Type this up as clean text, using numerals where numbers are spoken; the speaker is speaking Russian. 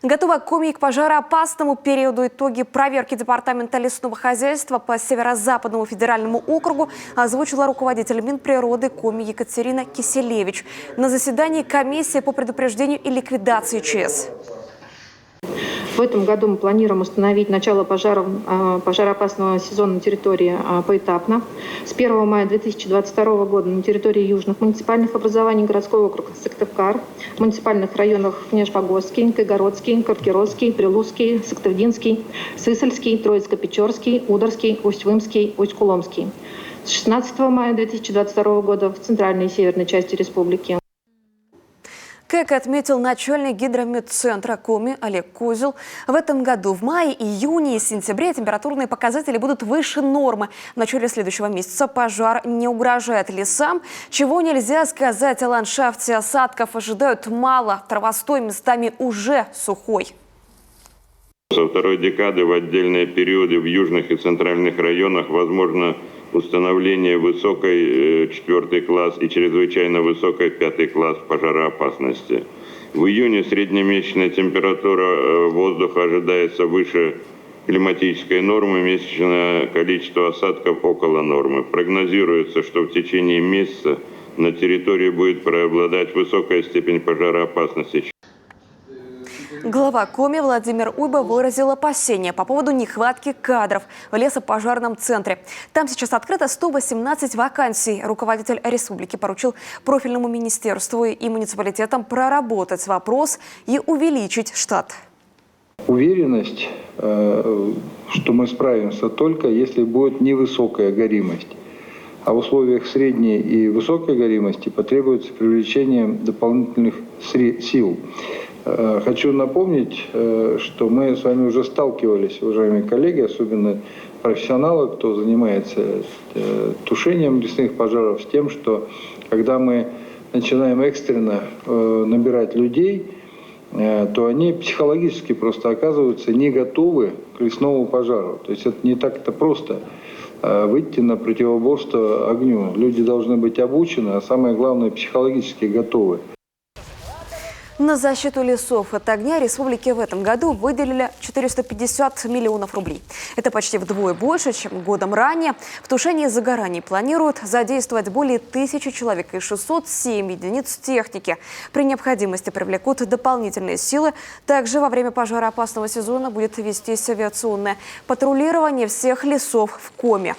Готова Коми к пожароопасному периоду. Итоги проверки Департамента лесного хозяйства по Северо-Западному федеральному округу озвучила руководитель Минприроды Коми Екатерина Киселевич на заседании комиссии по предупреждению и ликвидации ЧС. В этом году мы планируем установить начало пожароопасного сезона на территории поэтапно. С 1 мая 2022 года на территории южных муниципальных образований городской округ Сыктывкар, в муниципальных районах Нижегородский, Кайгородский, Каркеродский, Прилузский, Сыктывдинский, Сысольский, Троицко-Печорский, Ударский, Усть-Вымский, Усть-Куломский. С 16 мая 2022 года в центральной и северной части республики. Как отметил начальник гидрометцентра Коми Олег Козел, в этом году в мае, июне и сентябре температурные показатели будут выше нормы. В начале следующего месяца пожар не угрожает лесам. Чего нельзя сказать о ландшафте, осадков ожидают мало. Травостой местами уже сухой. Со второй декады в отдельные периоды в южных и центральных районах возможно установление высокой 4 класс и чрезвычайно высокой 5 класс пожароопасности. В июне среднемесячная температура воздуха ожидается выше климатической нормы, месячное количество осадков около нормы. Прогнозируется, что в течение месяца на территории будет преобладать высокая степень пожароопасности. Глава Коми Владимир Уйба выразил опасения по поводу нехватки кадров в лесопожарном центре. Там сейчас открыто 118 вакансий. Руководитель республики поручил профильному министерству и муниципалитетам проработать вопрос и увеличить штат. Уверенность, что мы справимся только если будет невысокая горимость. А в условиях средней и высокой горимости потребуется привлечение дополнительных сил. Хочу напомнить, что мы с вами уже сталкивались, уважаемые коллеги, особенно профессионалы, кто занимается тушением лесных пожаров, с тем, что когда мы начинаем экстренно набирать людей, то они психологически просто оказываются не готовы к лесному пожару. То есть это не так-то просто выйти на противоборство огню. Люди должны быть обучены, а самое главное, психологически готовы. На защиту лесов от огня республики в этом году выделили 450 миллионов рублей. Это почти вдвое больше, чем годом ранее. В тушении загораний планируют задействовать более 1000 человек и 607 единиц техники. При необходимости привлекут дополнительные силы. Также во время пожароопасного сезона будет вестись авиационное патрулирование всех лесов в Коми.